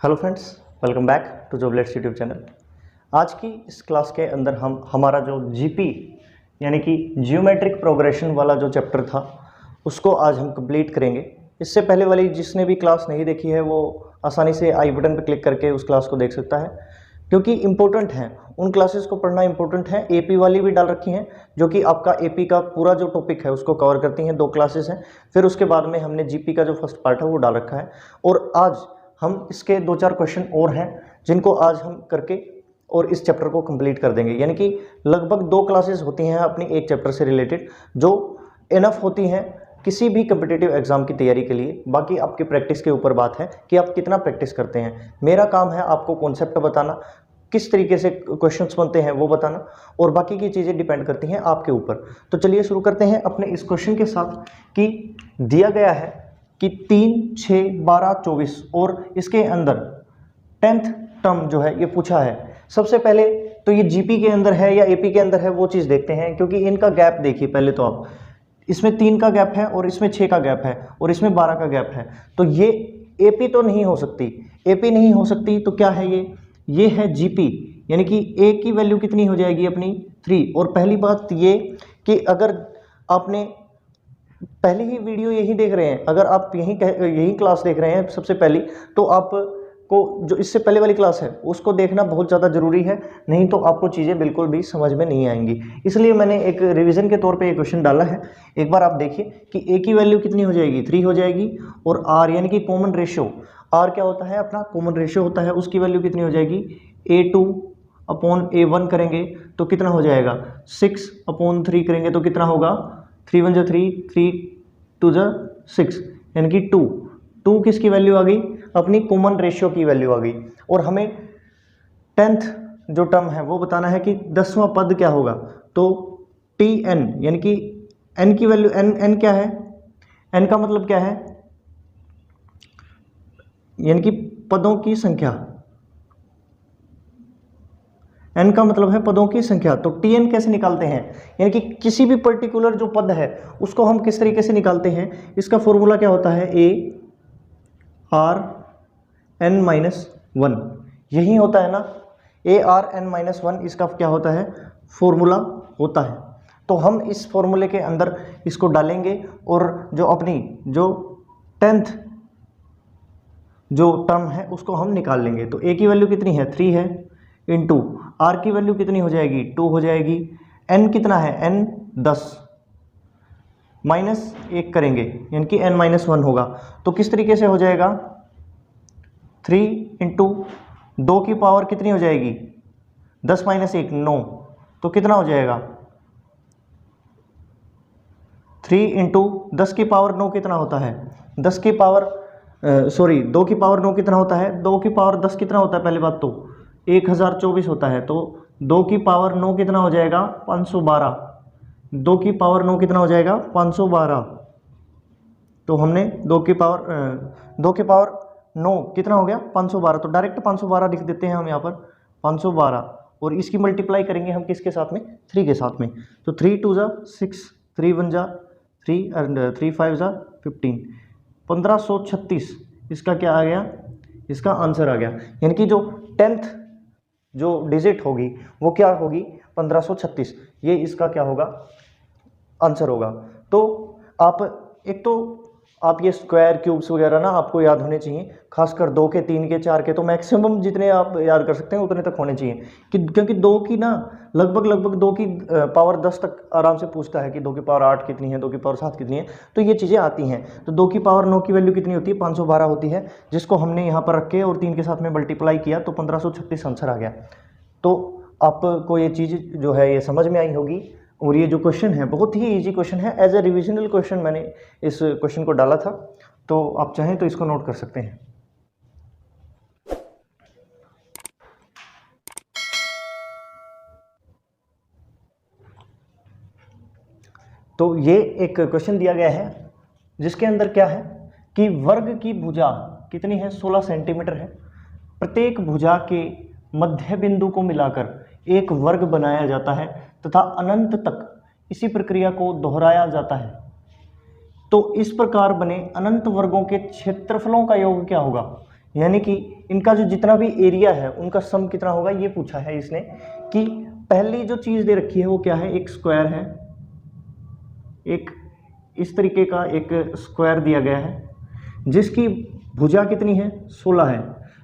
Hello friends, welcome back to Joblets YouTube channel. आज की इस क्लास के अंदर हम हमारा जो जीपी यानी कि जियोमेट्रिक प्रोग्रेशन वाला जो चैप्टर था उसको आज हम कंप्लीट करेंगे। इससे पहले वाली जिसने भी क्लास नहीं देखी है वो आसानी से आई बटन पर क्लिक करके उस क्लास को देख सकता है, क्योंकि इम्पोर्टेंट हैं। उन क्लासेस को पढ़ना इंपॉर्टेंट है। एपी वाली भी डाल रखी हैं जो कि आपका एपी का पूरा जो टॉपिक है उसको कवर करती हैं। 2 क्लासेस हैं, फिर उसके बाद में हमने जीपी का जो फर्स्ट पार्ट है वो डाल रखा है। और आज हम इसके 2-4 क्वेश्चन और हैं जिनको आज हम करके और इस चैप्टर को कंप्लीट कर देंगे। यानी कि लगभग 2 क्लासेस होती हैं अपनी एक चैप्टर से रिलेटेड, जो इनफ होती हैं किसी भी कम्पिटिटिव एग्जाम की तैयारी के लिए। बाकी आपकी प्रैक्टिस के ऊपर बात है कि आप कितना प्रैक्टिस करते हैं। मेरा काम है आपको कॉन्सेप्ट बताना, किस तरीके से क्वेश्चंस बनते हैं वो बताना, और बाकी की चीज़ें डिपेंड करती हैं आपके ऊपर। तो चलिए शुरू करते हैं अपने इस क्वेश्चन के साथ कि दिया गया है कि 3, 6, 12, 24 और इसके अंदर 10th टर्म जो है ये पूछा है। सबसे पहले तो ये जीपी के अंदर है या एपी के अंदर है वो चीज़ देखते हैं, क्योंकि इनका गैप देखिए। पहले तो आप इसमें 3 का गैप है और इसमें 6 का गैप है और इसमें 12 का गैप है, तो ये एपी तो नहीं हो सकती। एपी नहीं हो सकती तो क्या है ये है जीपी, यानी कि ए की वैल्यू कितनी हो जाएगी अपनी 3। और पहली बात ये कि अगर आपने पहली ही वीडियो यही देख रहे हैं, अगर आप यही क्लास देख रहे हैं सबसे पहली, तो आपको जो इससे पहले वाली क्लास है उसको देखना बहुत ज़्यादा ज़रूरी है, नहीं तो आपको चीज़ें बिल्कुल भी समझ में नहीं आएंगी। इसलिए मैंने एक रिवीजन के तौर पे ये क्वेश्चन डाला है। एक बार आप देखिए कि ए की वैल्यू कितनी हो जाएगी 3 हो जाएगी, और आर यानी कि कॉमन रेशियो, आर क्या होता है अपना कॉमन रेशियो होता है, उसकी वैल्यू कितनी हो जाएगी A2/A1 करेंगे तो कितना हो जाएगा 6/3 करेंगे तो कितना होगा 3 1 3, 3 2 6, यानी कि 2 किसकी वैल्यू आ गई अपनी कॉमन रेशियो की वैल्यू आ गई। और हमें 10th जो टर्म है वो बताना है कि 10वां पद क्या होगा, तो Tn यानी कि n की वैल्यू n क्या है, n का मतलब क्या है यानी कि पदों की संख्या, n का मतलब है पदों की संख्या। तो Tn कैसे निकालते हैं, यानी कि किसी भी पर्टिकुलर जो पद है उसको हम किस तरीके से निकालते हैं। इसका फॉर्मूला क्या होता है ARn-1, यही होता है ना ARn-1, इसका क्या होता है फॉर्मूला होता है। तो हम इस फॉर्मूले के अंदर इसको डालेंगे और जो अपनी जो 10th जो टर्म है उसको हम निकाल लेंगे। तो ए की वैल्यू कितनी है 3 है, इंटू आर की वैल्यू कितनी हो जाएगी 2 हो जाएगी, एन कितना है n 10 -1 करेंगे यानी कि n-1 होगा। तो किस तरीके से हो जाएगा 3 इंटू 2 की पावर कितनी हो जाएगी 10 - 1 9, तो कितना हो जाएगा 3 इंटू 10 की पावर 9 कितना होता है 10 की पावर 2 की पावर 9 कितना होता है 2 की पावर 10 कितना होता है, पहले बात तो 1024 होता है। तो 2 की पावर 9 कितना हो जाएगा 512, 2 की पावर 9 कितना हो जाएगा 512। तो हमने 2 की पावर 9 कितना हो गया 512, तो डायरेक्ट 512 लिख देते हैं हम यहाँ पर 512, और इसकी मल्टीप्लाई करेंगे हम किसके साथ में 3 के साथ में। तो 3 2 6, 3 1 3 एंड 3 5 15, 1536 इसका क्या आ गया, इसका आंसर आ गया। यानी कि जो 10th जो डिजिट होगी वो क्या होगी 1536, ये इसका क्या होगा आंसर होगा। तो आप ये स्क्वायर क्यूब्स वगैरह ना आपको याद होने चाहिए, खासकर 2 के 3 के 4 के, तो मैक्सिमम जितने आप याद कर सकते हैं उतने तक होने चाहिए क्योंकि 2 की ना लगभग 2 की पावर 10 तक आराम से पूछता है कि 2 की पावर 8 कितनी है, 2 की पावर 7 कितनी है, तो ये चीज़ें आती हैं। तो 2 की पावर 9 की वैल्यू कितनी होती है 512 होती है, जिसको हमने यहाँ पर रख के और 3 के साथ में मल्टीप्लाई किया तो 1536 आंसर आ गया। तो आपको ये चीज़ जो है ये समझ में आई होगी। और ये जो क्वेश्चन है बहुत ही इजी क्वेश्चन है, एज ए रिविजनल क्वेश्चन मैंने इस क्वेश्चन को डाला था, तो आप चाहें तो इसको नोट कर सकते हैं। तो ये एक क्वेश्चन दिया गया है जिसके अंदर क्या है कि वर्ग की भुजा कितनी है 16 सेंटीमीटर है। प्रत्येक भुजा के मध्य बिंदु को मिलाकर एक वर्ग बनाया जाता है तथा अनंत तक इसी प्रक्रिया को दोहराया जाता है। तो इस प्रकार बने अनंत वर्गों के क्षेत्रफलों का योग क्या होगा, यानी कि इनका जो जितना भी एरिया है उनका सम कितना होगा ये पूछा है इसने। कि पहली जो चीज़ दे रखी है वो क्या है, एक स्क्वायर है, एक इस तरीके का एक स्क्वायर दिया गया है जिसकी भुजा कितनी है, 16 है,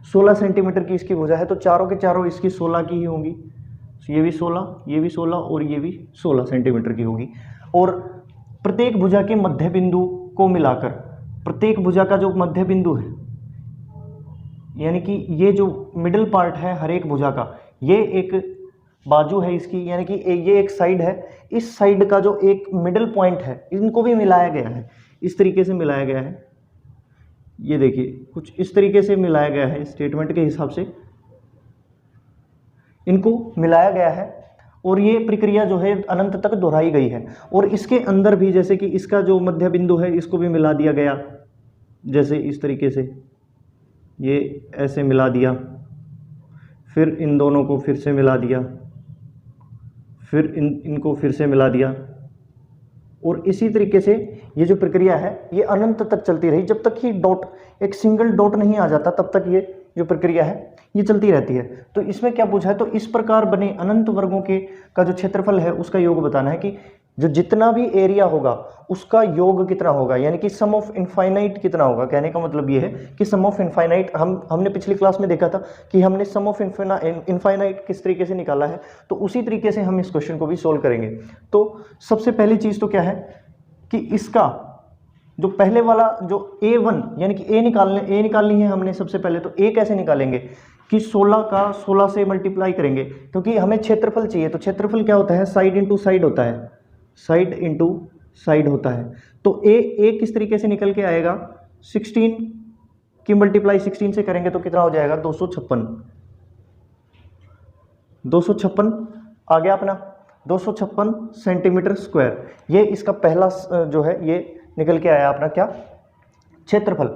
16 सेंटीमीटर की इसकी भुजा है। तो चारों के चारों इसकी 16 की ही होंगी, ये भी 16, ये भी 16 और ये भी 16 सेंटीमीटर की होगी। और प्रत्येक भुजा के मध्य बिंदु को मिलाकर, प्रत्येक भुजा का जो मध्य बिंदु है यानी कि ये जो मिडिल पार्ट है हर एक भुजा का, ये एक बाजू है इसकी, यानी कि ये एक साइड है, इस साइड का जो एक मिडिल पॉइंट है इनको भी मिलाया गया है, इस तरीके से मिलाया गया है। ये देखिए कुछ इस तरीके से मिलाया गया है, स्टेटमेंट के हिसाब से इनको मिलाया गया है। और ये प्रक्रिया जो है अनंत तक दोहराई गई है। और इसके अंदर भी जैसे कि इसका जो मध्य बिंदु है इसको भी मिला दिया गया, जैसे इस तरीके से ये ऐसे मिला दिया, फिर इन दोनों को फिर से मिला दिया, फिर इनको फिर से मिला दिया। और इसी तरीके से ये जो प्रक्रिया है ये अनंत तक चलती रही, जब तक कि डॉट, एक सिंगल डॉट नहीं आ जाता तब तक ये जो प्रक्रिया है ये चलती रहती है। तो इसमें क्या पूछा है, तो इस प्रकार बने अनंत वर्गों के का जो क्षेत्रफल है उसका योग बताना है कि जो जितना भी एरिया होगा उसका योग कितना होगा, यानी कि सम ऑफ इनफाइनाइट कितना होगा। कहने का मतलब ये है कि सम ऑफ इनफाइनाइट हमने पिछली क्लास में देखा था कि हमने सम ऑफ इनफाइनाइट किस तरीके से निकाला है, तो उसी तरीके से हम इस क्वेश्चन को भी सोल्व करेंगे। तो सबसे पहली चीज़ तो क्या है कि इसका जो पहले वाला जो A1 यानी कि ए निकालनी है हमने सबसे पहले। तो ए कैसे निकालेंगे कि 16 का 16 से मल्टीप्लाई करेंगे, क्योंकि हमें क्षेत्रफल चाहिए। तो क्षेत्रफल क्या होता है, साइड इंटू साइड होता है, साइड इंटू साइड होता है। तो ए किस तरीके से निकल के आएगा, 16 की मल्टीप्लाई 16 से करेंगे तो कितना हो जाएगा, 256 आ गया अपना 256 सेंटीमीटर स्क्वायर। ये इसका पहला जो है ये निकल के आया अपना क्या, क्षेत्रफल।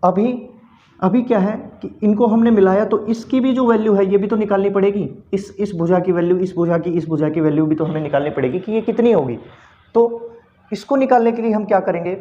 अभी क्या है कि इनको हमने मिलाया तो इसकी भी जो वैल्यू है ये भी तो निकालनी पड़ेगी, इस भुजा की वैल्यू, इस भुजा की वैल्यू भी तो हमें निकालनी पड़ेगी कि ये कितनी होगी। तो इसको निकालने के लिए हम क्या करेंगे,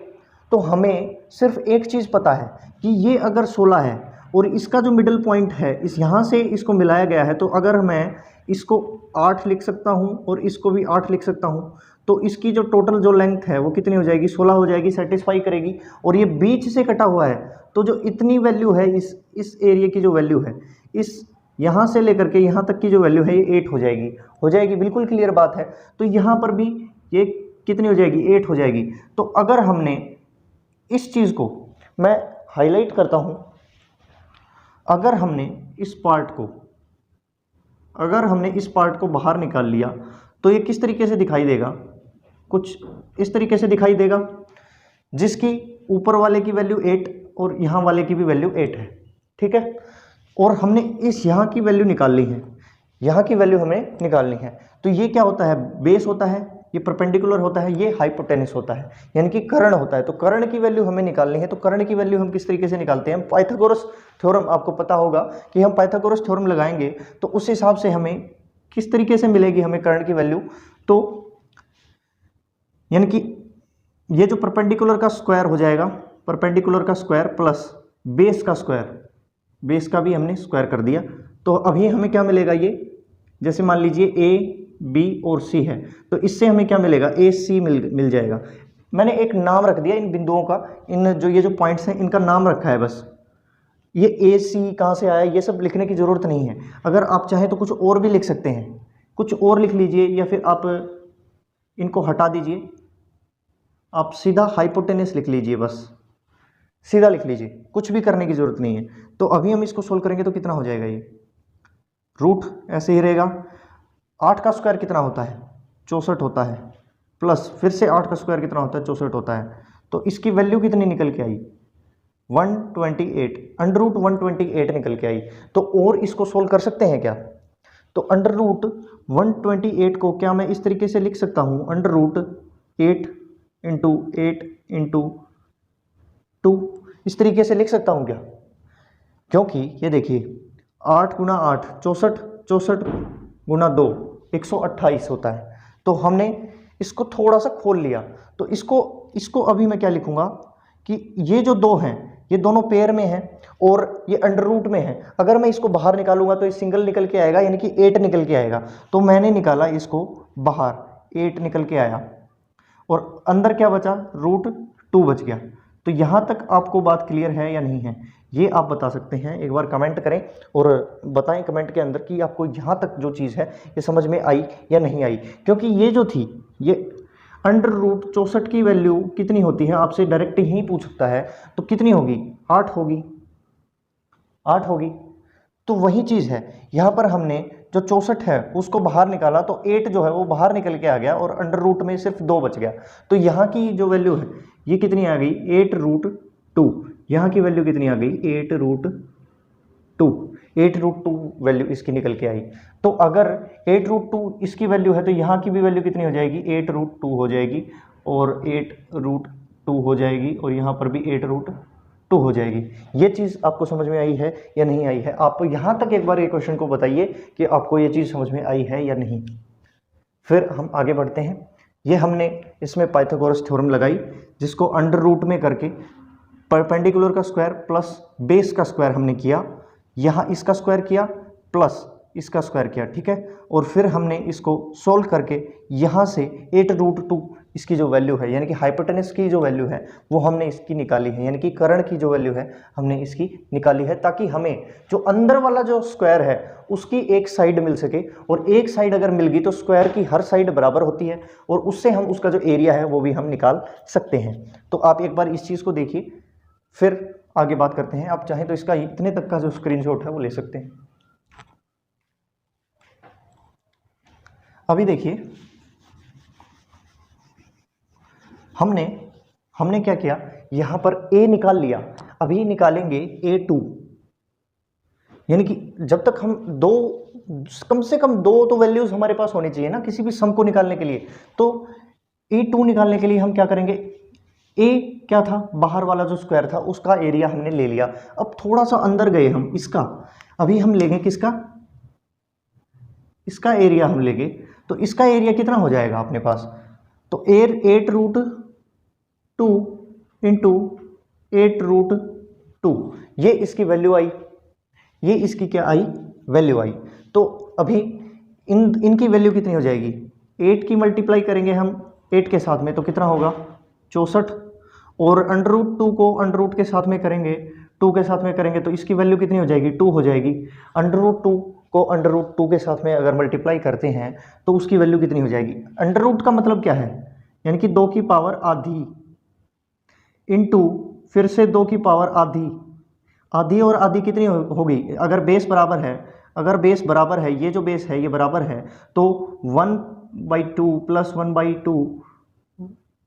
तो हमें सिर्फ एक चीज़ पता है कि ये अगर 16 है और इसका जो मिडिल पॉइंट है इस यहाँ से इसको मिलाया गया है, तो अगर मैं इसको 8 लिख सकता हूँ और इसको भी 8 लिख सकता हूँ, तो इसकी जो टोटल जो लेंथ है वो कितनी हो जाएगी, 16 हो जाएगी, सेटिस्फाई करेगी। और ये बीच से कटा हुआ है तो जो इतनी वैल्यू है इस एरिया की जो वैल्यू है, इस यहाँ से लेकर के यहाँ तक की जो वैल्यू है ये 8 हो जाएगी, बिल्कुल क्लियर बात है। तो यहाँ पर भी ये कितनी हो जाएगी, 8 हो जाएगी। तो अगर हमने इस चीज़ को, मैं हाईलाइट करता हूँ, अगर हमने इस पार्ट को बाहर निकाल लिया तो ये किस तरीके से दिखाई देगा, कुछ इस तरीके से दिखाई देगा, जिसकी ऊपर वाले की वैल्यू 8 और यहाँ वाले की भी वैल्यू 8 है, ठीक है। और हमने इस यहाँ की वैल्यू निकालनी है, यहाँ की वैल्यू हमें निकालनी है। तो ये क्या होता है, बेस होता है, ये परपेंडिकुलर होता है, ये हाइपोटेनस होता है, यानी कि कर्ण होता है। तो कर्ण की वैल्यू हमें निकालनी है। तो कर्ण की वैल्यू हम किस तरीके से निकालते हैं, पाइथागोरस थ्योरम, आपको पता होगा कि हम पाइथागोरस थ्योरम लगाएंगे तो उस हिसाब से हमें किस तरीके से मिलेगी हमें कर्ण की वैल्यू। तो यानी कि ये जो परपेंडिकुलर का स्क्वायर हो जाएगा, परपेंडिकुलर का स्क्वायर प्लस बेस का स्क्वायर, बेस का भी हमने स्क्वायर कर दिया। तो अभी हमें क्या मिलेगा, ये जैसे मान लीजिए ए बी और सी है, तो इससे हमें क्या मिलेगा, ए सी मिल जाएगा। मैंने एक नाम रख दिया इन बिंदुओं का, इन जो ये जो पॉइंट्स हैं इनका नाम रखा है बस। ये ए सी कहाँ से आया ये सब लिखने की ज़रूरत नहीं है। अगर आप चाहें तो कुछ और भी लिख सकते हैं, कुछ और लिख लीजिए, या फिर आप इनको हटा दीजिए, आप सीधा हाइपोटेनस लिख लीजिए, बस सीधा लिख लीजिए, कुछ भी करने की ज़रूरत नहीं है। तो अभी हम इसको सोल्व करेंगे तो कितना हो जाएगा, ये रूट ऐसे ही रहेगा। 8 का स्क्वायर कितना होता है, 64 होता है, प्लस फिर से 8 का स्क्वायर कितना होता है, 64 होता है। तो इसकी वैल्यू कितनी निकल के आई, 128, अंडर रूट 128 निकल के आई। तो और इसको सोल्व कर सकते हैं क्या, तो अंडर रूट 128 को क्या मैं इस तरीके से लिख सकता हूँ, अंडर रूट 8 इंटू 8 इंटू 2, इस तरीके से लिख सकता हूँ क्या, क्योंकि ये देखिए 8 गुना 8 64, 64 गुना 2 128 होता है। तो हमने इसको थोड़ा सा खोल लिया, तो इसको अभी मैं क्या लिखूँगा कि ये जो 2 हैं ये दोनों पेयर में है और ये अंडर रूट में है। अगर मैं इसको बाहर निकालूंगा तो ये सिंगल निकल के आएगा, यानी कि 8 निकल के आएगा। तो मैंने निकाला इसको बाहर, 8 निकल के आया और अंदर क्या बचा, √2 बच गया। तो यहाँ तक आपको बात क्लियर है या नहीं है, ये आप बता सकते हैं। एक बार कमेंट करें और बताएं कमेंट के अंदर कि आपको यहाँ तक जो चीज़ है ये समझ में आई या नहीं आई। क्योंकि ये जो थी, ये √64 की वैल्यू कितनी होती है आपसे डायरेक्ट ही पूछ सकता है, तो कितनी होगी, 8 होगी, 8 होगी। तो वही चीज़ है, यहाँ पर हमने जो 64 है उसको बाहर निकाला तो 8 जो है वो बाहर निकल के आ गया और अंडर रूट में सिर्फ 2 बच गया। तो यहाँ की जो वैल्यू है ये कितनी आ गई, 8√2। यहाँ की वैल्यू कितनी आ गई, 8√2। 8√2 वैल्यू इसकी निकल के आई। तो अगर 8√2 इसकी वैल्यू है तो यहाँ की भी वैल्यू कितनी हो जाएगी, 8√2 हो जाएगी और 8√2 हो जाएगी और यहाँ पर भी 8√2 हो जाएगी। ये चीज़ आपको समझ में आई है या नहीं आई है? आप यहाँ तक एक बार ये क्वेश्चन को बताइए कि आपको ये चीज़ समझ में आई है या नहीं। फिर हम आगे बढ़ते हैं। ये हमने इसमें पाइथागोरस थ्योरम लगाई, जिसको अंडर रूट में करके परपेंडिकुलर का स्क्वायर प्लस बेस का स्क्वायर हमने किया, यहाँ इसका स्क्वायर किया प्लस इसका स्क्वायर किया, ठीक है। और फिर हमने इसको सोल्व करके यहाँ से 8√2 इसकी जो वैल्यू है, यानी कि हाइपोटेनस की जो वैल्यू है वो हमने इसकी निकाली है, यानी कि कर्ण की जो वैल्यू है हमने इसकी निकाली है, ताकि हमें जो अंदर वाला जो स्क्वायर है उसकी एक साइड मिल सके। और एक साइड अगर मिल गई तो स्क्वायर की हर साइड बराबर होती है और उससे हम उसका जो एरिया है वो भी हम निकाल सकते हैं। तो आप एक बार इस चीज़ को देखिए, फिर आगे बात करते हैं। आप चाहें तो इसका इतने तक का जो स्क्रीनशॉट है वो ले सकते हैं। अभी देखिए, हमने क्या किया, यहां पर a निकाल लिया। अभी निकालेंगे a2, यानी कि जब तक हम कम से कम दो तो वैल्यूज हमारे पास होनी चाहिए ना किसी भी सम को निकालने के लिए। तो a2 निकालने के लिए हम क्या करेंगे, a क्या था, बाहर वाला जो स्क्वायर था उसका एरिया हमने ले लिया। अब थोड़ा सा अंदर गए हम, इसका अभी हम लेंगे किसका, इसका एरिया हम लेंगे। तो इसका एरिया कितना हो जाएगा अपने पास, तो 8√2 इंटू 8√2, ये इसकी वैल्यू आई, ये इसकी क्या आई, वैल्यू आई। तो अभी इनकी वैल्यू कितनी हो जाएगी, 8 की मल्टीप्लाई करेंगे हम 8 के साथ में तो कितना होगा 64, और √2 को अंडर के साथ में करेंगे, 2 के साथ में करेंगे तो इसकी वैल्यू कितनी हो जाएगी, 2 हो जाएगी। √2 को √2 के साथ में अगर मल्टीप्लाई करते हैं तो उसकी वैल्यू कितनी हो जाएगी, अंडर का मतलब क्या है, यानी कि 2 की पावर आधी इंटू फिर से 2 की पावर आधी, आधी और आधी कितनी होगी, अगर बेस बराबर है, अगर बेस बराबर है, ये जो बेस है ये बराबर है, तो 1/2 प्लस 1/2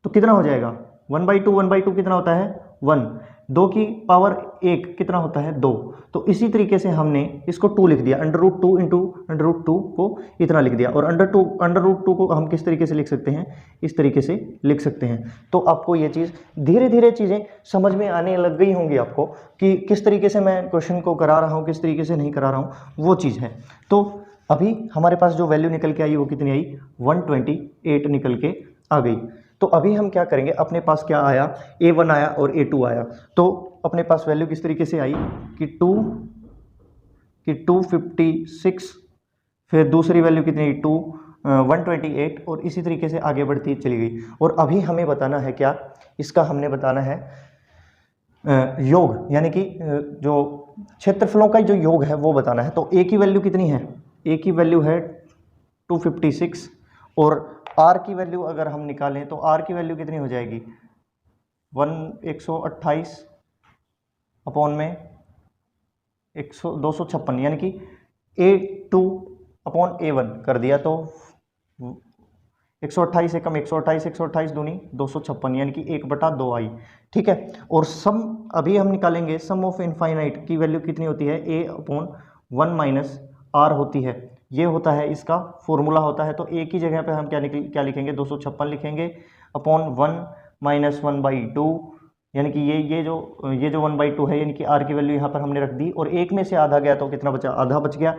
तो कितना हो जाएगा, 1/2 कितना होता है 1, 2 की पावर 1 कितना होता है 2। तो इसी तरीके से हमने इसको 2 लिख दिया, √2 इंटू √2 को इतना लिख दिया। और √2 को हम किस तरीके से लिख सकते हैं, इस तरीके से लिख सकते हैं। तो आपको ये चीज़ धीरे धीरे चीज़ें समझ में आने लग गई होंगी आपको कि किस तरीके से मैं क्वेश्चन को करा रहा हूँ, किस तरीके से नहीं करा रहा हूँ, वो चीज़ है। तो अभी हमारे पास जो वैल्यू निकल के आई वो कितनी आई, 128 निकल के आ गई। तो अभी हम क्या करेंगे, अपने पास क्या आया, a1 आया और a2 आया। तो अपने पास वैल्यू किस तरीके से आई कि 256, फिर दूसरी वैल्यू कितनी 128 और इसी तरीके से आगे बढ़ती चली गई। और अभी हमें बताना है क्या, इसका हमने बताना है योग, यानी कि जो क्षेत्रफलों का जो योग है वो बताना है। तो a की वैल्यू कितनी है, a की वैल्यू है 256 और r की वैल्यू अगर हम निकालें तो r की वैल्यू कितनी हो जाएगी 128 अपॉन में 256, यानी कि a2 अपॉन a1 कर दिया तो 128 से कम 128, 128 दूनी 256, यानी कि 1/2 आई, ठीक है। और सम अभी हम निकालेंगे, सम ऑफ इनफाइनाइट की वैल्यू कितनी होती है, a अपॉन 1 माइनस r होती है, ये होता है इसका फॉर्मूला होता है। तो a की जगह पे हम क्या लिखेंगे 256 लिखेंगे अपॉन 1 माइनस 1/2, यानी कि ये जो 1/2 है, यानी कि r की वैल्यू यहाँ पर हमने रख दी और 1 में से आधा गया तो कितना बचा, आधा बच गया।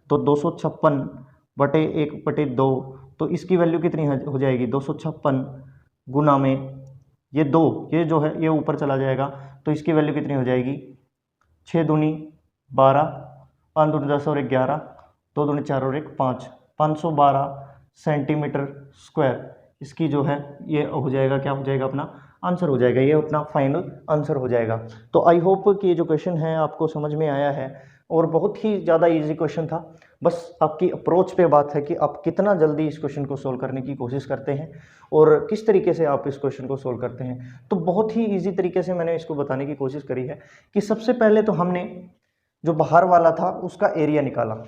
तो 256/1/2, तो इसकी वैल्यू कितनी हो जाएगी 256 गुना में ये 2, ये जो है ये ऊपर चला जाएगा, तो इसकी वैल्यू कितनी हो जाएगी, 6 दूनी 12, 5 दूनी 10 और 11, 2 दूनी 4 और 1 5, 512 सेंटीमीटर स्क्वायर इसकी जो है ये हो जाएगा, क्या हो जाएगा, अपना आंसर हो जाएगा, ये अपना फाइनल आंसर हो जाएगा। तो आई होप कि ये जो क्वेश्चन है आपको समझ में आया है और बहुत ही ज़्यादा इजी क्वेश्चन था। बस आपकी अप्रोच पे बात है कि आप कितना जल्दी इस क्वेश्चन को सोल्व करने की कोशिश करते हैं और किस तरीके से आप इस क्वेश्चन को सोल्व करते हैं। तो बहुत ही इजी तरीके से मैंने इसको बताने की कोशिश करी है कि सबसे पहले तो हमने जो बाहर वाला था उसका एरिया निकाला,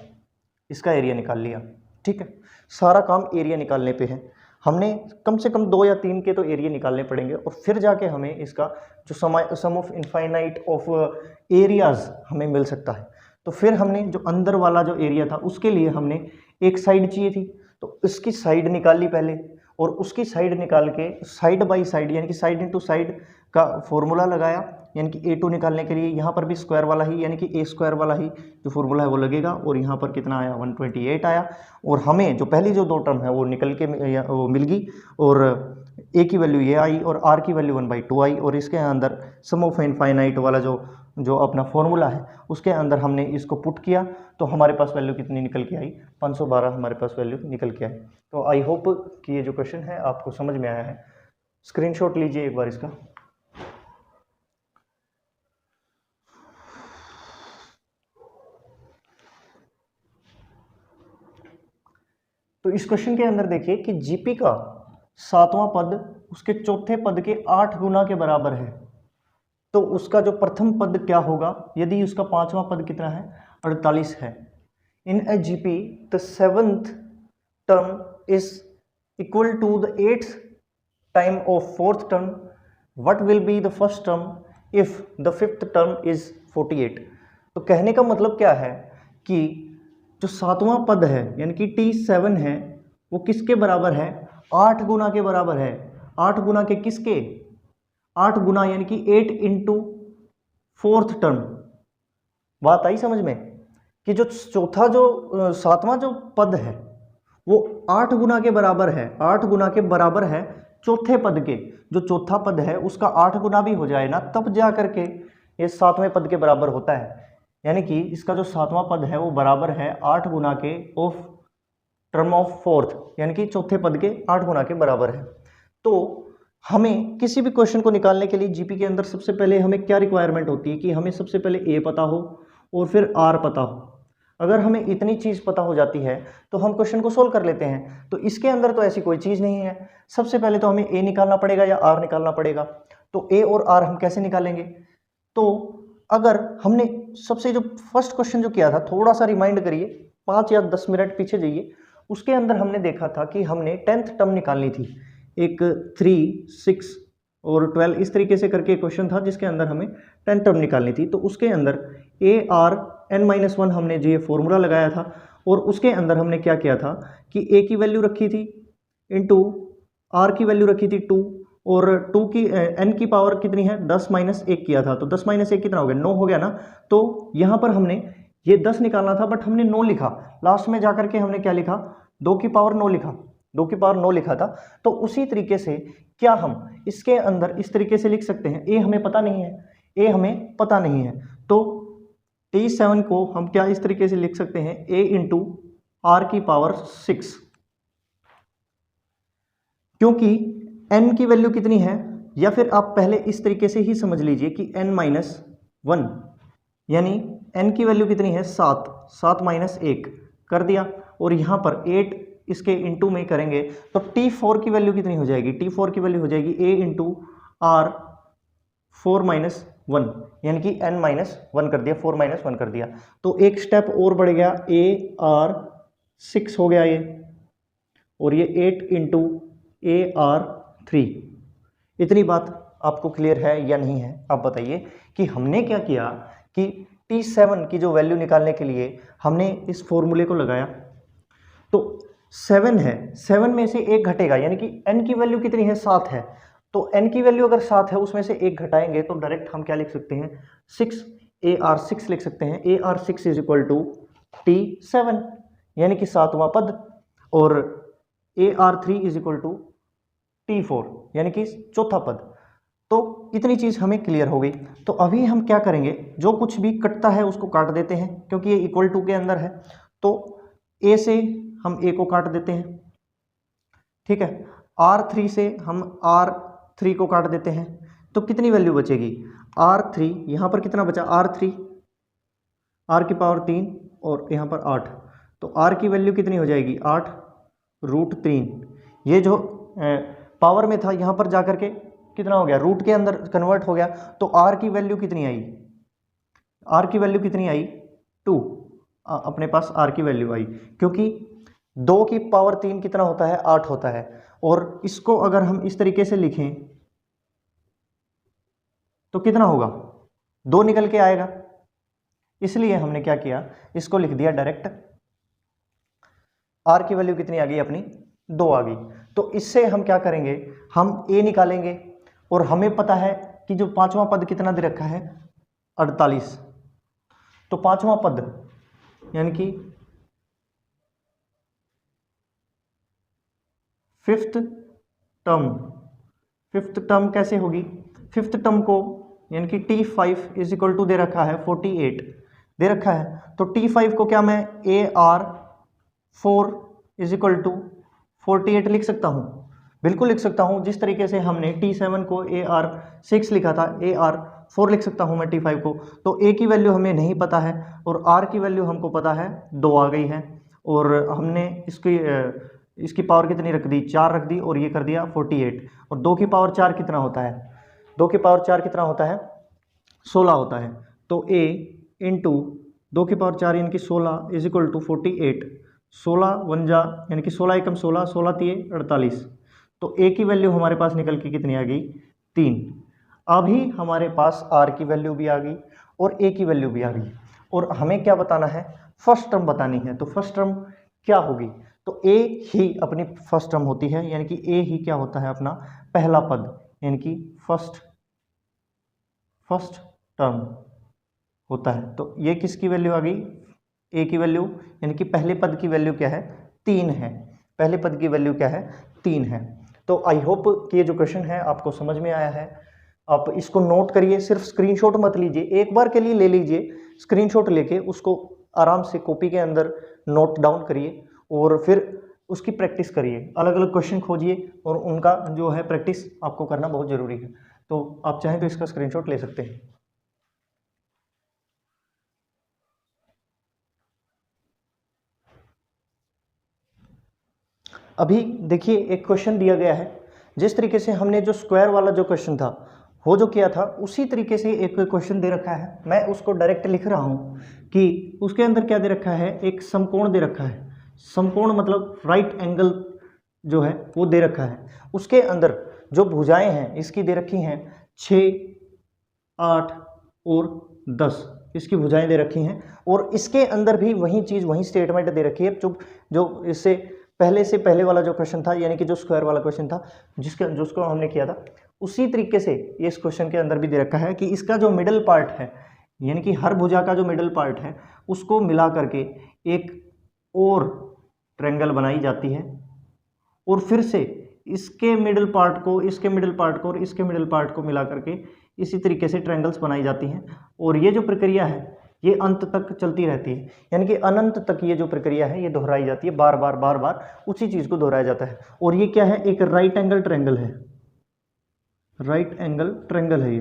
इसका एरिया निकाल लिया, ठीक है। सारा काम एरिया निकालने पे है, हमने कम से कम 2 या 3 के तो एरिया निकालने पड़ेंगे और फिर जाके हमें इसका जो सम ऑफ इनफाइनाइट ऑफ एरियाज हमें मिल सकता है। तो फिर हमने जो अंदर वाला जो एरिया था उसके लिए हमने एक साइड चाहिए थी, तो इसकी साइड निकाल ली पहले और उसकी साइड निकाल के साइड बाई साइड यानी कि साइड इनटू साइड का फॉर्मूला लगाया, यानी कि A2 निकालने के लिए यहाँ पर भी स्क्वायर वाला ही यानी कि A स्क्वायर वाला ही जो फॉर्मूला है वो लगेगा और यहाँ पर कितना आया 128 आया और हमें जो पहली जो 2 टर्म है वो निकल के वो मिल गई और A की वैल्यू ये आई और R की वैल्यू 1/2 आई और इसके अंदर सम ऑफ इनफाइनाइट वाला जो अपना फॉर्मूला है उसके अंदर हमने इसको पुट किया तो हमारे पास वैल्यू कितनी निकल के आई, 512 हमारे पास वैल्यू निकल के आई। तो आई होप कि ये जो क्वेश्चन है आपको समझ में आया है। स्क्रीनशॉट लीजिए एक बार इसका। तो इस क्वेश्चन के अंदर देखिए कि जीपी का 7वां पद उसके चौथे पद के 8 गुना के बराबर है, तो उसका जो प्रथम पद क्या होगा यदि उसका 5वां पद कितना है 48 है। In a GP the 7th term is equal to the 8th time of 4th term, what will be the first term if the 5th term is 48। तो कहने का मतलब क्या है कि जो 7वां पद है यानी कि T7 है वो किसके बराबर है, 8 गुना के बराबर है। 8 गुना के किसके, 8 गुना यानी कि 8 इंटू 4th टर्म। बात आई समझ में कि जो चौथा जो 7वां जो पद है वो 8 गुना के बराबर है, 8 गुना के बराबर है चौथे पद के। जो चौथा पद है उसका 8 गुना भी हो जाए ना तब जा करके ये 7वें पद के बराबर होता है, यानी कि इसका जो 7वां पद है वो बराबर है 8 गुना के ऑफ टर्म ऑफ 4th यानी कि चौथे पद के 8 गुना के बराबर है। तो हमें किसी भी क्वेश्चन को निकालने के लिए जीपी के अंदर सबसे पहले हमें क्या रिक्वायरमेंट होती है कि हमें सबसे पहले ए पता हो और फिर आर पता हो। अगर हमें इतनी चीज़ पता हो जाती है तो हम क्वेश्चन को सोल्व कर लेते हैं। तो इसके अंदर तो ऐसी कोई चीज़ नहीं है, सबसे पहले तो हमें ए निकालना पड़ेगा या आर निकालना पड़ेगा। तो ए और आर हम कैसे निकालेंगे, तो अगर हमने सबसे जो फर्स्ट क्वेश्चन जो किया था थोड़ा सा रिमाइंड करिए, 5 या 10 मिनट पीछे जाइए, उसके अंदर हमने देखा था कि हमने 10th टर्म निकालनी थी। एक 3, 6 और 12 इस तरीके से करके क्वेश्चन था जिसके अंदर हमें 10 टर्म निकालनी थी। तो उसके अंदर ARn-1 हमने जो ये फॉर्मूला लगाया था और उसके अंदर हमने क्या किया था कि A की वैल्यू रखी थी इंटू R की वैल्यू रखी थी 2 और 2 की n की पावर कितनी है 10 - 1 किया था। तो 10 - 1 कितना हो गया, 9 हो गया ना। तो यहाँ पर हमने ये 10 निकालना था बट हमने 9 लिखा, लास्ट में जाकर के हमने क्या लिखा 2 की पावर 9 लिखा, 2 की पावर 9 लिखा था। तो उसी तरीके से क्या हम इसके अंदर इस तरीके से लिख सकते हैं, ए हमें पता नहीं है, ए हमें पता नहीं है तो T7 को हम क्या इस तरीके से लिख सकते हैं a इंटू आर की पावर 6, क्योंकि n की वैल्यू कितनी है, या फिर आप पहले इस तरीके से ही समझ लीजिए कि n-1 यानी n की वैल्यू कितनी है 7, 7 - 1 कर दिया और यहाँ पर 8 इसके इंटू में करेंगे तो T4 की वैल्यू कितनी हो जाएगी, T4 की वैल्यू हो जाएगी a इंटू आर 4 - 1 यानी कि n-1 कर दिया, 4 - 1 कर दिया। तो एक स्टेप और बढ़ गया, AR6 हो गया ये और ये 8 इंटू AR3। इतनी बात आपको क्लियर है या नहीं है, आप बताइए कि हमने क्या किया कि T7 की जो वैल्यू निकालने के लिए हमने इस फॉर्मूले को लगाया। तो 7 है, 7 में से 1 घटेगा यानी कि n की वैल्यू कितनी है 7 है, तो n की वैल्यू अगर 7 है उसमें से 1 घटाएंगे तो डायरेक्ट हम क्या लिख सकते हैं 6, AR6 लिख सकते हैं। AR6 is equal to T7 यानी कि 7वां पद और AR3 is equal to T4 यानी कि चौथा पद। तो इतनी चीज़ हमें क्लियर हो गई। तो अभी हम क्या करेंगे, जो कुछ भी कटता है उसको काट देते हैं क्योंकि ये इक्वल टू के अंदर है। तो ए से हम ए को काट देते हैं, ठीक है। R3 से हम R3 को काट देते हैं, तो कितनी वैल्यू बचेगी, R3, यहाँ पर कितना बचा R3, R की पावर 3 और यहाँ पर 8, तो R की वैल्यू कितनी हो जाएगी 8√3। ये जो पावर में था यहाँ पर जाकर के कितना हो गया, रूट के अंदर कन्वर्ट हो गया। तो R की वैल्यू कितनी आई, R की वैल्यू कितनी आई 2, अपने पास R की वैल्यू आई, क्योंकि 2 की पावर 3 कितना होता है 8 होता है। और इसको अगर हम इस तरीके से लिखें तो कितना होगा, 2 निकल के आएगा, इसलिए हमने क्या किया, इसको लिख दिया डायरेक्ट। R की वैल्यू कितनी आ गई अपनी 2 आ गई। तो इससे हम क्या करेंगे, हम A निकालेंगे और हमें पता है कि जो पांचवा पद कितना दे रखा है 48। तो पांचवा पद यानी कि फिफ्थ टर्म कैसे होगी, फिफ्थ टर्म को यानी कि T5 इज इक्वल टू दे रखा है 48 दे रखा है। तो T5 को क्या मैं AR4 इज इक्वल टू 48 लिख सकता हूँ, बिल्कुल लिख सकता हूँ। जिस तरीके से हमने T7 को AR6 लिखा था, AR4 लिख सकता हूँ मैं T5 को। तो A की वैल्यू हमें नहीं पता है और R की वैल्यू हमको पता है 2 आ गई है, और हमने इसकी पावर कितनी रख दी 4 रख दी, और ये कर दिया 48। और 2 की पावर 4 कितना होता है, 2 की पावर 4 कितना होता है 16 होता है। तो A इंटू 2 की पावर 4 यानी कि 16 इज इक्वल टू 48, 16 1 जा यानी कि 16 एकम 16, 16 तिये 48। तो A की वैल्यू हमारे पास निकल के कितनी आ गई 3। अभी हमारे पास R की वैल्यू भी आ गई और A की वैल्यू भी आ गई, और हमें क्या बताना है, फर्स्ट टर्म बतानी है। तो फर्स्ट टर्म क्या होगी, तो A ही अपनी फर्स्ट टर्म होती है, यानी कि A ही क्या होता है अपना पहला पद, यानी कि फर्स्ट टर्म होता है। तो ये किसकी वैल्यू आ गई, A की वैल्यू, यानी कि पहले पद की वैल्यू क्या है 3 है, पहले पद की वैल्यू क्या है 3 है। तो आई होप कि ये जो क्वेश्चन है आपको समझ में आया है। आप इसको नोट करिए, सिर्फ स्क्रीनशॉट मत लीजिए, एक बार के लिए ले लीजिए स्क्रीनशॉट लेके, उसको आराम से कॉपी के अंदर नोट डाउन करिए और फिर उसकी प्रैक्टिस करिए, अलग अलग क्वेश्चन खोजिए और उनका जो है प्रैक्टिस आपको करना बहुत ज़रूरी है। तो आप चाहें तो इसका स्क्रीनशॉट ले सकते हैं। अभी देखिए एक क्वेश्चन दिया गया है, जिस तरीके से हमने जो स्क्वायर वाला जो क्वेश्चन था वो जो किया था उसी तरीके से एक क्वेश्चन दे रखा है। मैं उसको डायरेक्ट लिख रहा हूँ कि उसके अंदर क्या दे रखा है, एक समकोण दे रखा है, समकोण मतलब राइट एंगल जो है वो दे रखा है। उसके अंदर जो भुजाएं हैं इसकी दे रखी हैं 6, 8 और 10, इसकी भुजाएं दे रखी हैं, और इसके अंदर भी वही चीज़ वही स्टेटमेंट दे रखी है जो इससे पहले वाला जो क्वेश्चन था, यानी कि जो स्क्वायर वाला क्वेश्चन था जिसको हमने किया था, उसी तरीके से ये इस क्वेश्चन के अंदर भी दे रखा है कि इसका जो मिडल पार्ट है, यानी कि हर भुजा का जो मिडल पार्ट है उसको मिला करके एक और ट्रायंगल बनाई जाती है, और फिर से इसके मिडल पार्ट को, इसके मिडल पार्ट को और इसके मिडल पार्ट को मिला करके इसी तरीके से ट्रायंगल्स बनाई जाती हैं। और ये जो प्रक्रिया है ये अंत तक चलती रहती है, यानी कि अनंत तक ये जो प्रक्रिया है ये दोहराई जाती है, बार बार उसी चीज़ को दोहराया जाता है। और ये क्या है, एक राइट एंगल ट्रायंगल है, राइट एंगल ट्रायंगल है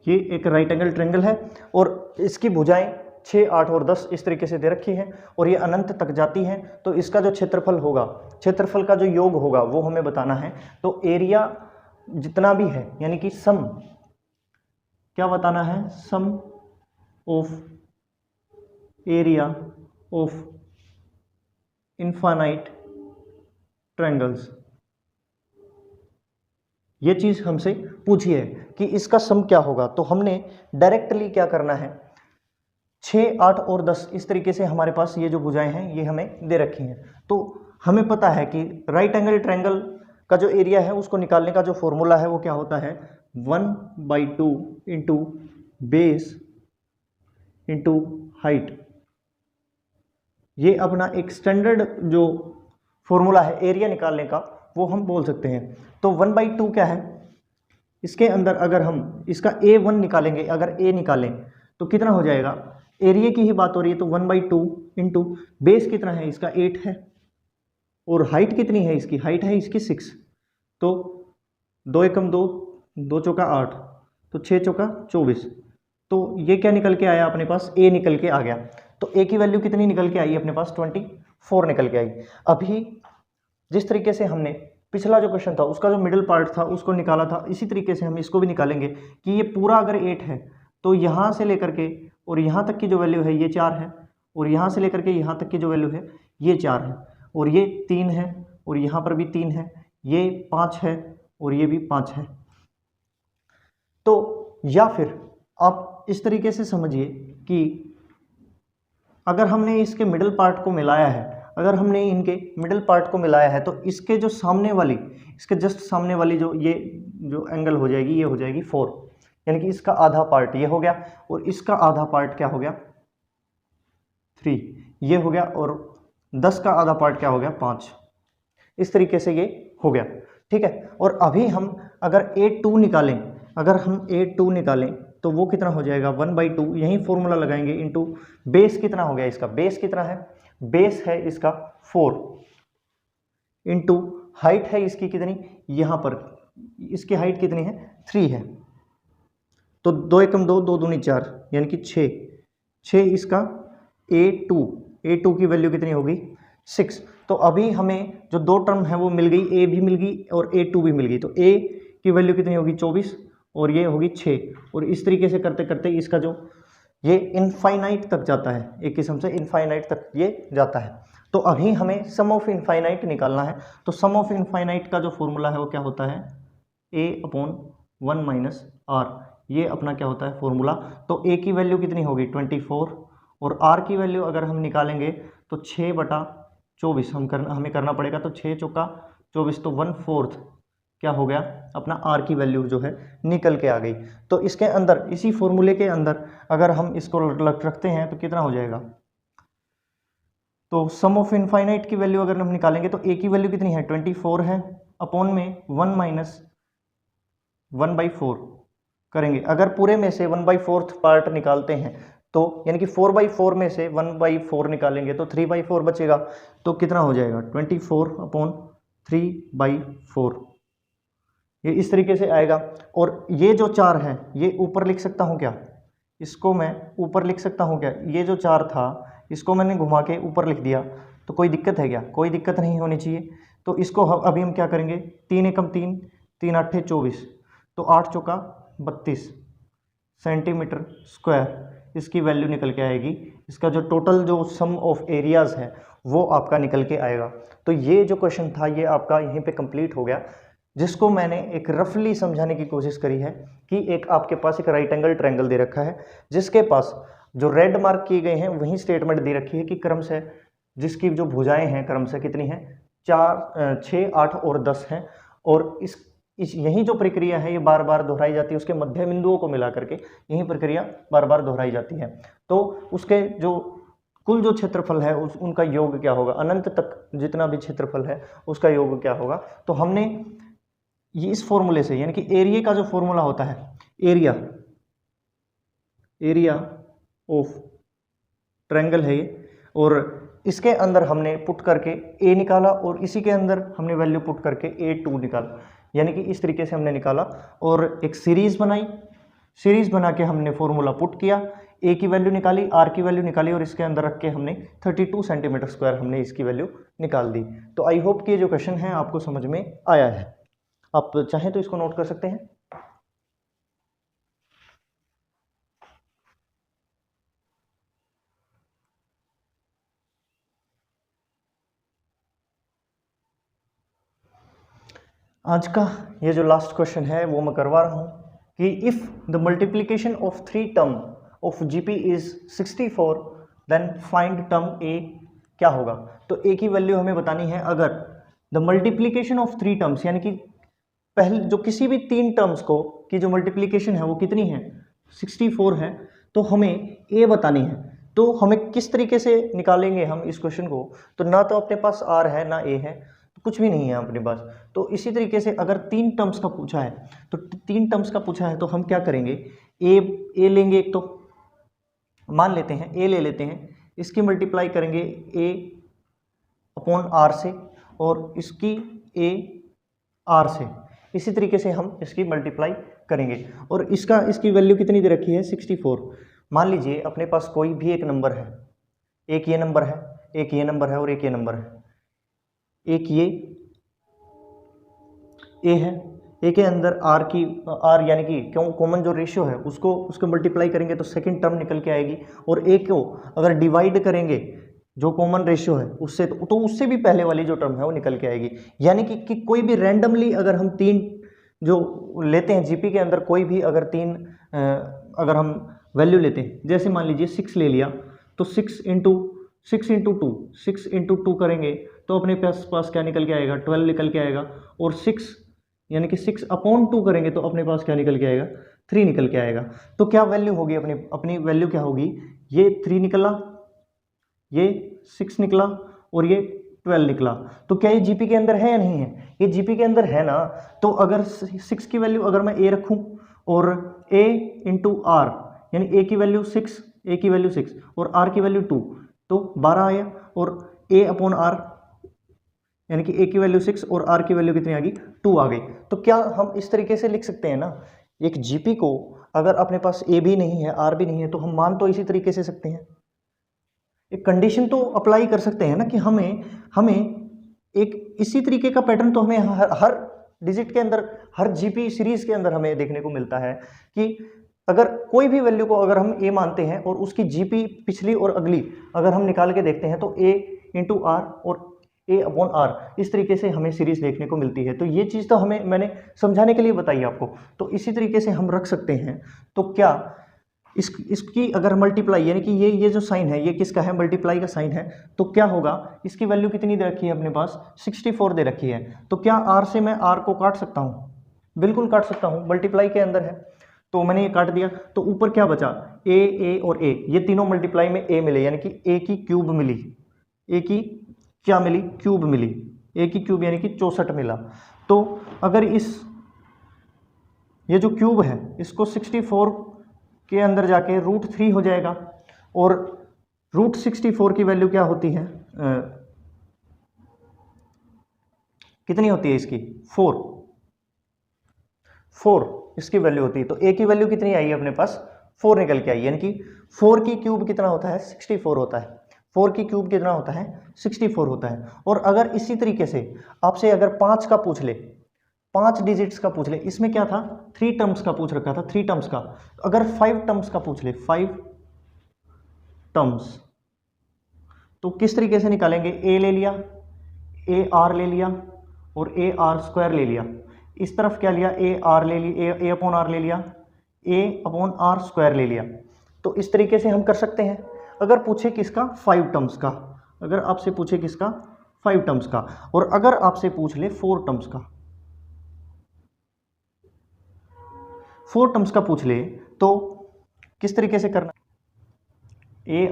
ये एक राइट एंगल ट्रायंगल है, और इसकी भुजाएं 6, 8 और 10 इस तरीके से दे रखी हैं, और ये अनंत तक जाती हैं। तो इसका जो क्षेत्रफल होगा, क्षेत्रफल का जो योग होगा वो हमें बताना है। तो एरिया जितना भी है, यानी कि सम, क्या बताना है, sum of area of infinite triangles, ये चीज़ हमसे पूछी है कि इसका सम क्या होगा। तो हमने डायरेक्टली क्या करना है, 6, 8 और 10 इस तरीके से हमारे पास ये जो भुजाएं हैं ये हमें दे रखी हैं। तो हमें पता है कि राइट एंगल ट्रायंगल का जो एरिया है उसको निकालने का जो फॉर्मूला है वो क्या होता है, 1/2 इंटू बेस इंटू हाइट, ये अपना एक स्टैंडर्ड जो फॉर्मूला है एरिया निकालने का वो हम बोल सकते हैं। तो 1/2 क्या है, इसके अंदर अगर हम इसका A1 निकालेंगे, अगर A निकालें तो कितना हो जाएगा, एरिया की ही बात हो रही है तो 1/2 इंटू बेस कितना है इसका 8 है, और हाइट कितनी है इसकी, हाइट है इसकी 6, तो 2 एकम 2, 2 चौका 8, तो 6 चौका 24, तो ये क्या निकल के आया अपने पास, A निकल के आ गया। तो A की वैल्यू कितनी निकल के आई अपने पास, 24 निकल के आई। अभी जिस तरीके से हमने पिछला जो क्वेश्चन था उसका जो मिडिल पार्ट था उसको निकाला था, इसी तरीके से हम इसको भी निकालेंगे कि ये पूरा अगर 8 है तो यहाँ से लेकर के और यहाँ तक की जो वैल्यू है ये 4 है, और यहाँ से लेकर के यहाँ तक की जो वैल्यू है ये 4 है, और ये 3 है, और यहाँ पर भी 3 है, ये 5 है, और ये भी 5 है। तो या फिर आप इस तरीके से समझिए कि अगर हमने इसके मिडिल पार्ट को मिलाया है, अगर हमने इनके मिडिल पार्ट को मिलाया है तो इसके जो सामने वाली, इसके जस्ट सामने वाली जो ये जो एंगल हो जाएगी ये हो जाएगी 4, यानी कि इसका आधा पार्ट ये हो गया और इसका आधा पार्ट क्या हो गया 3 ये हो गया, और 10 का आधा पार्ट क्या हो गया 5, इस तरीके से ये हो गया। ठीक है, और अभी हम अगर A2 निकालें, अगर हम A2 निकालें तो वो कितना हो जाएगा 1/2, यही फॉर्मूला लगाएंगे इनटू बेस कितना हो गया इसका, बेस कितना है, बेस है इसका 4 इंटू हाइट है इसकी कितनी, यहाँ पर इसकी हाइट कितनी है 3 है, तो 2 एकम 2, 2 दूनी 4, यानी कि 6 इसका A2 की वैल्यू कितनी होगी 6। तो अभी हमें जो दो टर्म है वो मिल गई, A भी मिल गई और A2 भी मिल गई, तो A की वैल्यू कितनी होगी 24 और ये होगी 6, और इस तरीके से करते करते इसका जो ये इनफाइनाइट तक जाता है, एक किस्म से इनफाइनाइट तक ये जाता है। तो अभी हमें सम ऑफ इनफाइनाइट निकालना है, तो सम ऑफ इनफाइनाइट का जो फॉर्मूला है वो क्या होता है A/1 - R, ये अपना क्या होता है फॉर्मूला। तो A की वैल्यू कितनी होगी 24 और R की वैल्यू अगर हम निकालेंगे तो 6/24 हमें करना पड़ेगा, तो 6 चौका 24, तो 1/4 क्या हो गया अपना R की वैल्यू जो है निकल के आ गई। तो इसके अंदर इसी फॉर्मूले के अंदर अगर हम इसको रखते हैं तो कितना हो जाएगा, तो सम ऑफ इनफाइनाइट की वैल्यू अगर हम निकालेंगे तो A की वैल्यू कितनी है 24 है, अपॉन में 1 - 1/4 करेंगे। अगर पूरे में से 1/4 पार्ट निकालते हैं तो यानी कि 4/4 में से 1/4 निकालेंगे तो 3/4 बचेगा, तो कितना हो जाएगा 24/3/4, ये इस तरीके से आएगा। और ये जो 4 है ये ऊपर लिख सकता हूँ क्या, इसको मैं ऊपर लिख सकता हूँ क्या, ये जो 4 था इसको मैंने घुमा के ऊपर लिख दिया, तो कोई दिक्कत है क्या, कोई दिक्कत नहीं होनी चाहिए। तो इसको अभी हम क्या करेंगे, 3 एकम 3, 3 8 24, तो 8 चौका 32 सेंटीमीटर स्क्वायर इसकी वैल्यू निकल के आएगी। इसका जो टोटल जो सम ऑफ एरियाज़ है वो आपका निकल के आएगा। तो ये जो क्वेश्चन था ये आपका यहीं पे कंप्लीट हो गया, जिसको मैंने एक रफली समझाने की कोशिश करी है कि एक आपके पास एक राइट एंगल ट्रायंगल दे रखा है, जिसके पास जो रेड मार्क किए गए हैं वही स्टेटमेंट दे रखी है कि क्रम से जिसकी जो भुजाएं हैं क्रम से कितनी हैं 4, 6, 8 और 10 हैं, और इस यही जो प्रक्रिया है ये बार बार दोहराई जाती है, उसके मध्य बिंदुओं को मिला करके यही प्रक्रिया बार बार दोहराई जाती है। तो उसके जो कुल जो क्षेत्रफल है उनका योग क्या होगा, अनंत तक जितना भी क्षेत्रफल है उसका योग क्या होगा। तो हमने ये इस फॉर्मूले से यानी कि एरिया का जो फॉर्मूला होता है, एरिया ऑफ ट्रायंगल है ये, और इसके अंदर हमने पुट करके A निकाला और इसी के अंदर हमने वैल्यू पुट करके A2 निकाला, यानी कि इस तरीके से हमने निकाला और एक सीरीज बनाई, सीरीज बना के हमने फॉर्मूला पुट किया, A की वैल्यू निकाली, R की वैल्यू निकाली और इसके अंदर रख के हमने 32 सेंटीमीटर स्क्वायर हमने इसकी वैल्यू निकाल दी। तो आई होप कि ये जो क्वेश्चन है आपको समझ में आया है, आप चाहें तो इसको नोट कर सकते हैं। आज का ये जो लास्ट क्वेश्चन है वो मैं करवा रहा हूँ कि if the multiplication of 3 term of GP is 64 then find term a क्या होगा। तो ए की वैल्यू हमें बतानी है। अगर द मल्टीप्लिकेशन ऑफ 3 टर्म्स यानी कि पहले जो किसी भी 3 टर्म्स को की जो मल्टीप्लिकेशन है वो कितनी है 64 है, तो हमें ए बतानी है। तो हमें किस तरीके से निकालेंगे हम इस क्वेश्चन को, तो ना तो अपने पास आर है ना ए है, तो कुछ भी नहीं है अपने पास। तो इसी तरीके से अगर 3 टर्म्स का पूछा है, तो 3 टर्म्स का पूछा है तो हम क्या करेंगे, ए लेंगे, एक तो मान लेते हैं ए ले लेते हैं, इसकी मल्टीप्लाई करेंगे ए अपॉन आर से और इसकी ए आर से, इसी तरीके से हम इसकी मल्टीप्लाई करेंगे। और इसकी वैल्यू कितनी दे रखी है, 64। मान लीजिए अपने पास कोई भी एक नंबर है, एक ये नंबर है, एक ये नंबर है और एक ये नंबर है, एक ये ए है, ए के अंदर आर यानी कि क्यों कॉमन जो रेशियो है उसको मल्टीप्लाई करेंगे तो सेकंड टर्म निकल के आएगी, और ए को अगर डिवाइड करेंगे जो कॉमन रेशियो है उससे, तो उससे भी पहले वाली जो टर्म है वो निकल के आएगी। यानी कि कोई भी रैंडमली अगर हम 3 जो लेते हैं जीपी के अंदर, कोई भी अगर 3 अगर हम वैल्यू लेते हैं, जैसे मान लीजिए 6 ले लिया, तो 6 इंटू टू करेंगे तो अपने पास क्या निकल के आएगा, 12 निकल के आएगा। और 6 यानी कि 6 अपॉन 2 करेंगे तो अपने पास क्या निकल के आएगा, 3 निकल के आएगा। तो क्या वैल्यू होगी अपनी वैल्यू क्या होगी, ये 3 निकला, ये 6 निकला और ये 12 निकला। तो क्या ये जीपी के अंदर है या नहीं है, ये जीपी के अंदर है ना। तो अगर 6 की वैल्यू अगर मैं ए रखूं और ए इंटू आर, यानी ए की वैल्यू 6, ए की वैल्यू 6 और आर की वैल्यू 2, तो 12 आया। और ए अपॉन आर यानी कि ए की वैल्यू 6 और आर की वैल्यू कितनी आ गई, 2 आ गई। तो क्या हम इस तरीके से लिख सकते हैं ना, एक जीपी को अगर अपने पास ए भी नहीं है आर भी नहीं है तो हम मान तो इसी तरीके से सकते हैं, एक कंडीशन तो अप्लाई कर सकते हैं ना कि हमें एक इसी तरीके का पैटर्न तो हमें हर डिजिट के अंदर, हर जीपी सीरीज के अंदर हमें देखने को मिलता है कि अगर कोई भी वैल्यू को अगर हम ए मानते हैं और उसकी जीपी पिछली और अगली अगर हम निकाल के देखते हैं तो ए इंटू आर और ए अपॉन आर, इस तरीके से हमें सीरीज देखने को मिलती है। तो ये चीज़ तो मैंने समझाने के लिए बताई आपको, तो इसी तरीके से हम रख सकते हैं। तो क्या इसकी अगर मल्टीप्लाई यानी कि ये जो साइन है ये किसका है, मल्टीप्लाई का साइन है, तो क्या होगा, इसकी वैल्यू कितनी दे रखी है अपने पास, 64 दे रखी है। तो क्या आर से मैं आर को काट सकता हूँ, बिल्कुल काट सकता हूँ, मल्टीप्लाई के अंदर है। तो मैंने ये काट दिया, तो ऊपर क्या बचा, ए और ए, ये तीनों मल्टीप्लाई में ए मिले, यानी कि ए की क्यूब मिली, ए की क्या मिली, क्यूब मिली, ए की क्यूब यानी कि 64 मिला। तो अगर ये जो क्यूब है इसको 64 के अंदर जाके √3 हो जाएगा, और √64 की वैल्यू क्या होती है, कितनी होती है इसकी, 4 इसकी वैल्यू होती है। तो ए की वैल्यू कितनी आई अपने पास, 4 निकल के आई, यानी कि 4 की क्यूब कितना होता है, 64 होता है। 4 की क्यूब कितना होता है, 64 होता है। और अगर इसी तरीके से आपसे अगर 5 का पूछ ले, 5 डिजिट्स का पूछ ले, इसमें क्या था, 3 टर्म्स का पूछ रखा था, 3 टर्म्स का। अगर 5 टर्म्स का पूछ ले, 5 टर्म्स, तो किस तरीके से निकालेंगे, ए ले लिया, ए आर ले लिया और ए आर स्क्वायर ले लिया। इस तरफ क्या लिया, ए आर ले लिया, ए अपॉन आर ले लिया, ए अपॉन आर स्क्वायर ले लिया। तो इस तरीके से हम कर सकते हैं। अगर पूछे किसका, 5 टर्म्स का, अगर आपसे पूछे किसका, 5 टर्म्स का, और अगर आपसे पूछ ले 4 टर्म्स का, 4 टर्म्स का पूछ ले, तो किस तरीके से करना, ए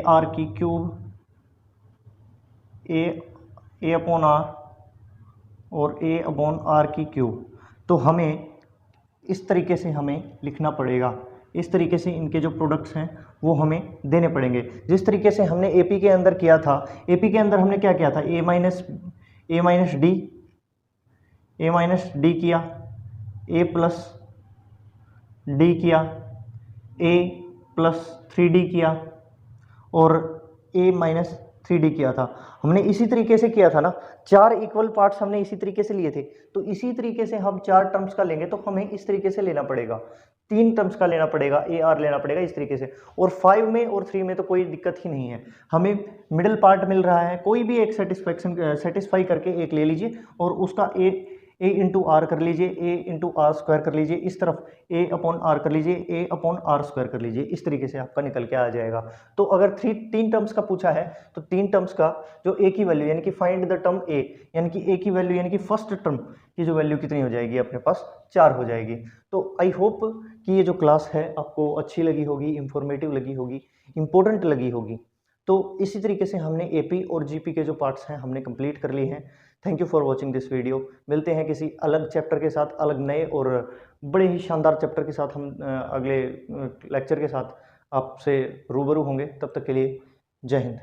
आर की क्यूब, ए अपॉन आर और ए अपॉन आर की क्यूब। तो हमें इस तरीके से हमें लिखना पड़ेगा, इस तरीके से इनके जो प्रोडक्ट्स हैं वो हमें देने पड़ेंगे, जिस तरीके से हमने एपी के अंदर किया था। एपी के अंदर हमने क्या किया था, ए माइनस डी किया, ए प्लस डी किया, ए प्लस 3d किया और ए माइनस 3d किया था। हमने इसी तरीके से किया था ना, 4 इक्वल पार्ट्स हमने इसी तरीके से लिए थे। तो इसी तरीके से हम 4 टर्म्स का लेंगे तो हमें इस तरीके से लेना पड़ेगा, 3 टर्म्स का लेना पड़ेगा, ए आर लेना पड़ेगा इस तरीके से। और 5 में और 3 में तो कोई दिक्कत ही नहीं है, हमें मिडिल पार्ट मिल रहा है, कोई भी एक सेटिस्फाई करके एक ले लीजिए और उसका ए इंटू आर कर लीजिए, ए इंटू आर स्क्वायर कर लीजिए, इस तरफ ए अपॉन आर कर लीजिए, ए अपॉन आर स्क्वायर कर लीजिए, इस तरीके से आपका निकल के आ जाएगा। तो अगर 3 टर्म्स का पूछा है तो 3 टर्म्स का जो ए की वैल्यू यानी कि फाइंड द टर्म ए, यानी कि ए की वैल्यू यानी कि फर्स्ट टर्म की जो वैल्यू कितनी हो जाएगी अपने पास, 4 हो जाएगी। तो आई होप कि ये जो क्लास है आपको अच्छी लगी होगी, इंफॉर्मेटिव लगी होगी। इम्पोर्टेंट लगी होगी। तो इसी तरीके से हमने एपी और जीपी के जो पार्ट्स हैं हमने कंप्लीट कर लिए हैं। Thank you for watching this video. मिलते हैं किसी अलग चैप्टर के साथ, अलग नए और बड़े ही शानदार चैप्टर के साथ। हम अगले लेक्चर के साथ आपसे रूबरू होंगे। तब तक के लिए जय हिंद।